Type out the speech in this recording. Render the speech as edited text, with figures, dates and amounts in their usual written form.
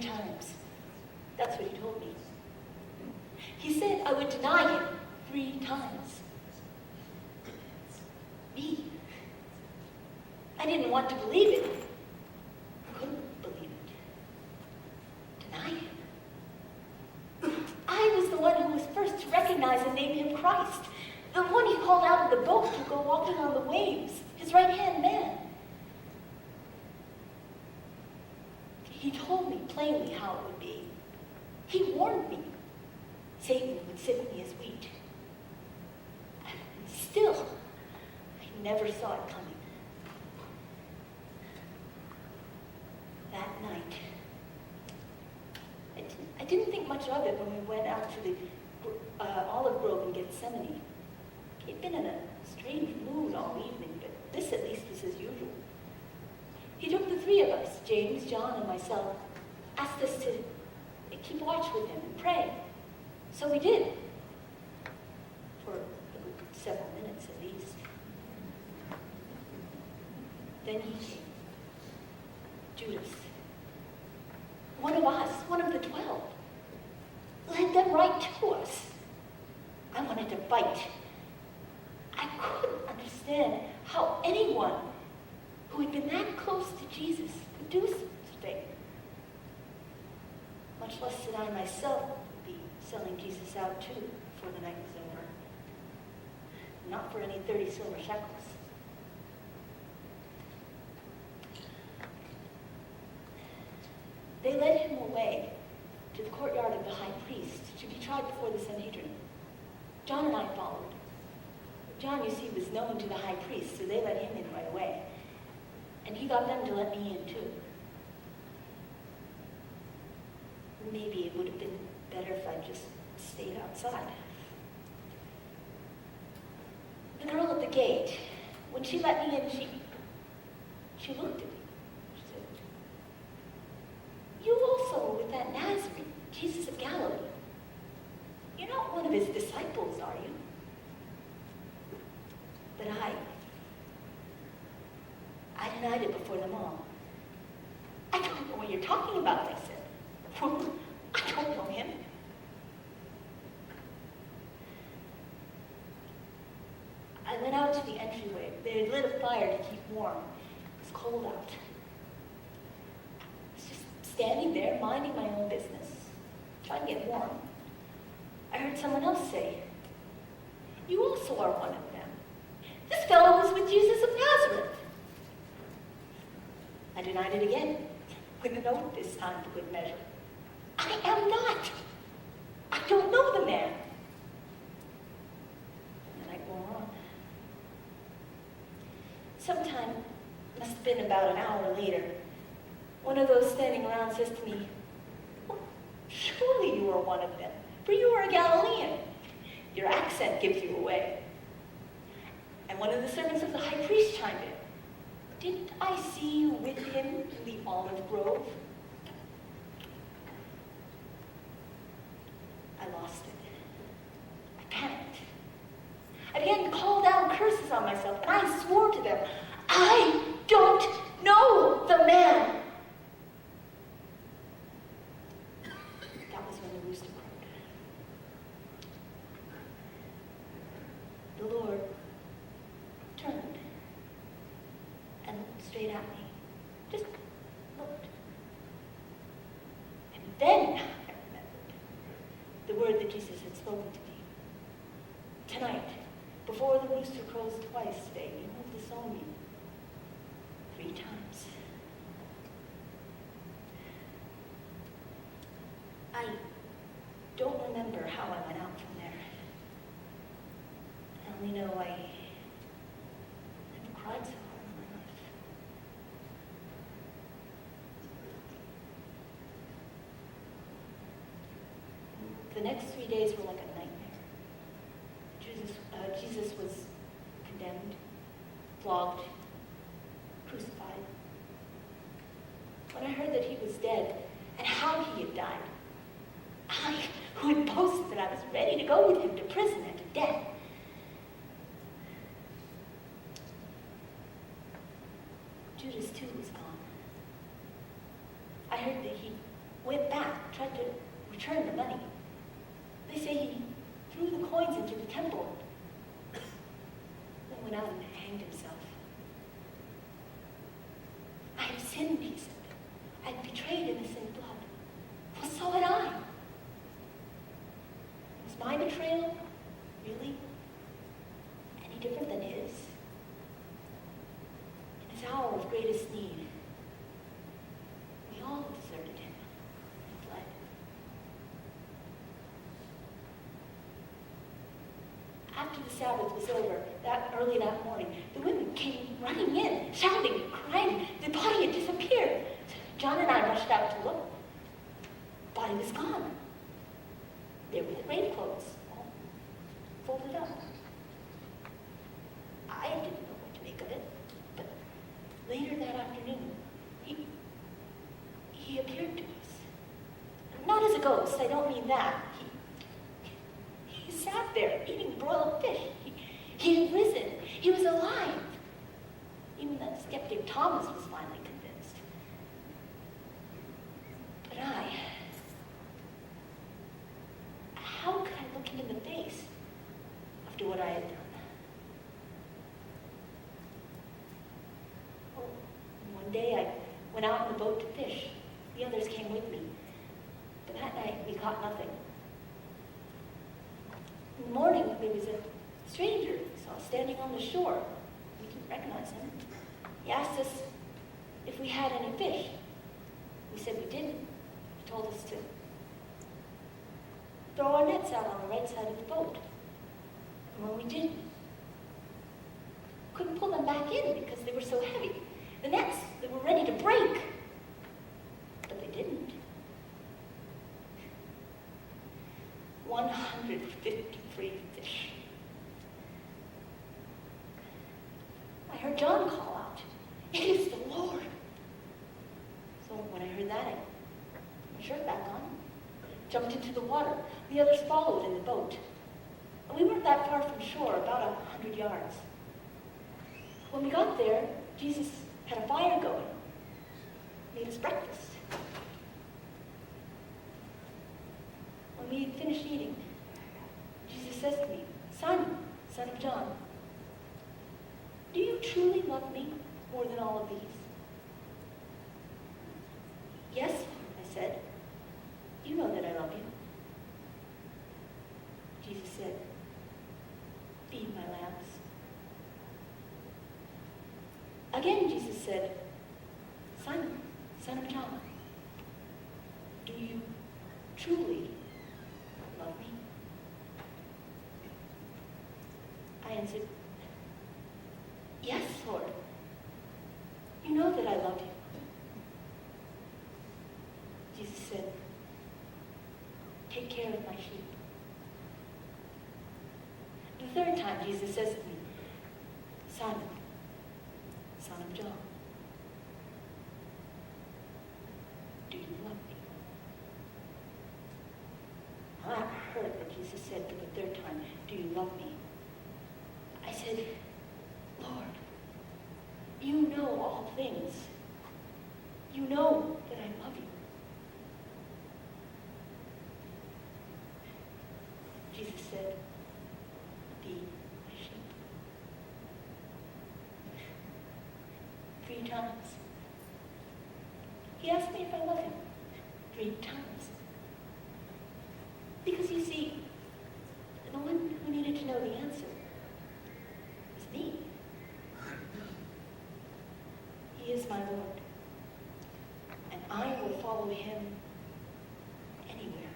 3 times. That's what he told me. He said I would deny him 3 times. Me. I didn't want to believe it. I couldn't believe it. Deny him. I was the one who was first to recognize and name him Christ. The one he called out of the boat to go walking on the waves. His right-hand man. He told me plainly how it would be. He warned me Satan would sift me as wheat. And still, I never saw it coming. That night, I didn't think much of it when we went out to the olive grove in Gethsemane. He'd been in a strange mood all evening, but this at least was as usual. He took the 3 of us, James, John, and myself, asked us to keep watch with him and pray. So we did, for several minutes at least. Then he came, Judas, one of us, one of the 12, led them right to us. I wanted to fight. I couldn't understand how anyone who had been that close to Jesus could do such a thing. Much less that I myself would be selling Jesus out too before the night was over. Not for any 30 silver shekels. They led him away to the courtyard of the high priest to be tried before the Sanhedrin. John and I followed. John, you see, was known to the high priest, so they let him in right away. And he got them to let me in too. Maybe it would have been better if I just stayed outside. The girl at the gate, when she let me in, she looked at me. She said, "You also were with that Nazarene, Jesus of Galilee. You're not one of his disciples, are you?" But I denied it before them all. "I don't know what you're talking about," I said. "I don't know him." I went out to the entryway. They had lit a fire to keep warm. It was cold out. I was just standing there, minding my own business, trying to get warm. I heard someone else say, "You also are one of them. This fellow was with Jesus of Nazareth." I denied it again, with an oath this time for good measure. "I am not. I don't know the man." And the night wore on. Sometime, must have been about an hour later, one of those standing around says to me, "Well, surely you are one of them, for you are a Galilean. Your accent gives you away." And one of the servants of the high priest chimed in, "Didn't I see you with him in the olive grove?" I lost it. I panicked. I began to call down curses on myself, and I swore to them, "I don't know the man." That was when the rooster crowed. The Lord turned and looked straight at me. Just looked. And then I remembered the word that Jesus had spoken to me. "Tonight, before the rooster crows twice today, you will disown me 3 times." I don't remember how I went out from there. I only know I never cried so hard in my life. The next 3 days were like a nightmare. Jesus was condemned, flogged, crucified. When I heard that he was dead and how he had died, I, who had boasted that I was ready to go with him to prison and to death, Judas too was gone. I heard that he went return the money. They say he threw the coins into the temple, then went out and hanged himself. I have sinned, he said. I have betrayed innocent blood. Well, so had I. Was my betrayal really any different than his? In his hour of greatest need, we all deserted him and fled. After the Sabbath was over, early that morning, the women came running in, shouting, crying. The body had disappeared. John and I rushed out to look. The body was gone. There were the grave clothes, all folded up. I didn't know what to make of it, but later that afternoon, he appeared to us. Not as a ghost, I don't mean that. He sat there eating broiled fish. He had risen. He was alive. Even that skeptic Thomas was finally convinced. But how could I look him in the face after what I had done? Oh, one day I went out in the boat to fish. The others came with me. But that night we caught nothing. In the morning, there was a stranger we saw standing on the shore. We didn't recognize him. He asked us if we had any fish. We said we didn't. He told us to throw our nets out on the right side of the boat. And when we didn't, couldn't pull them back in because they were so heavy. The nets, they were ready to break. But they didn't. 153 fish. I heard John call out, "It is the Lord." So when I heard that, I put my shirt back on, jumped into the water. The others followed in the boat. And we weren't that far from shore, about 100 yards. When we got there, Jesus had a fire going, made us breakfast. When we had finished eating, Jesus says to me, "Simon, son of John, do you truly love me more than all of these?" "Yes," I said. "You know that I love you." Jesus said, "Feed my lambs." Again, Jesus said, "Simon, son of John, do you truly love me?" I answered, "Yes, Lord. You know that I love you." Jesus said, "Take care of my sheep." The third time, Jesus says to me, "Simon, son of John, do you love me?" I heard what Jesus said for the third time, "Do you love me?" I said, "Lord, you know all things. You know that I love you." Jesus said, "Feed my sheep." 3 times. He asked me if I love him 3 times. Because you see, the one who needed to know the answer was me. He is my Lord, and I will follow him anywhere.